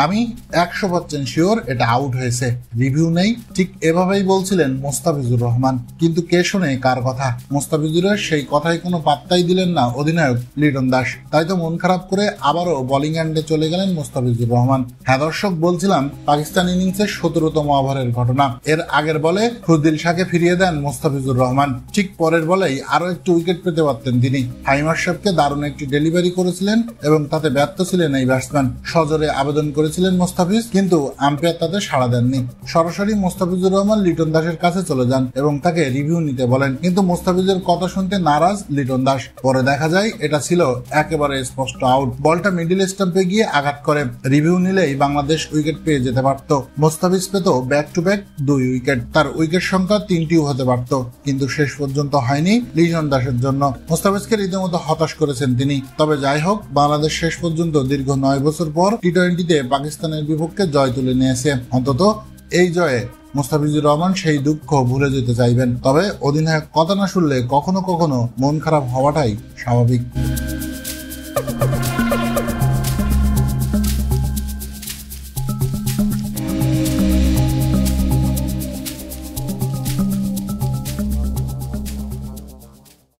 আমি 100% শিওর এটা আউট হয়েছে, রিভিউ নেই। ঠিক এভাবেই বলছিলেন মোস্তাফিজুর রহমান। কিন্তু কে শুনে কার কথা? মোস্তাফিজুরের সেই কথাই কোনো পাত্তাই দিলেন না অধিনায়ক লিটন দাস। তাই তো মন খারাপ করে আবারও বোলিং এন্ডে চলে গেলেন মোস্তাফিজুর রহমান। হ্যাঁ দর্শক, বলছিলাম পাকিস্তান ইনিংসের 17তম ওভারের ঘটনা। এর আগের বলে খুরদিল শাহকে ফিরিয়ে দেন মোস্তাফিজুর রহমান। ঠিক পরের বলেই আরো একটি উইকেট পেতে পারতেন তিনি। ফাহিম আশরাফকে দারুণ একটি ডেলিভারি করেছিলেন এবং তাতে ব্যর্থ ছিলেন এই ব্যাটসম্যান। সজোরে আবেদন করেছিলেন মোস্তাফিজ, কিন্তু আম্পায়ার তাতে সাড়া দেননি। সরাসরি মোস্তাফিজুর রহমান লিটন দাসের কাছে চলে যান এবং তাকে রিভিউ নিতে বলেন, কিন্তু মোস্তাফিজের কথা শুনতে নারাজ লিটন দাস। পরে দেখা যায় এটা ছিল একেবারে স্পষ্ট আউট। বলটা মিডিল স্টাম্পে গিয়ে আঘাত করে। রিভিউ নিলেই বাংলাদেশ উইকেট পেয়ে যেতে পারত। মোস্তাফিজ পেত ব্যাক টু ব্যাক 2 উইকেট। তার উইকেট সংখ্যা 3টিও হতে পারত, কিন্তু শেষ পর্যন্ত হয়নি লিটন দাসের জন্য। মোস্তাফিজকে রীতিমতো হতাশ করেছেন তিনি। তবে যাই হোক, বাংলাদেশ শেষ পর্যন্ত দীর্ঘ 9 বছর পর টি-20তে পাকিস্তানের বিপক্ষে জয় তুলে নিয়েছে। অন্তত এই জয়ে মোস্তাফিজুর রহমান সেই দুঃখ ভুলে যেতে চাইবেন। তবে অধিনায়ক কথা না শুনলে কখনো কখনো মন খারাপ হওয়াটাই স্বাভাবিক।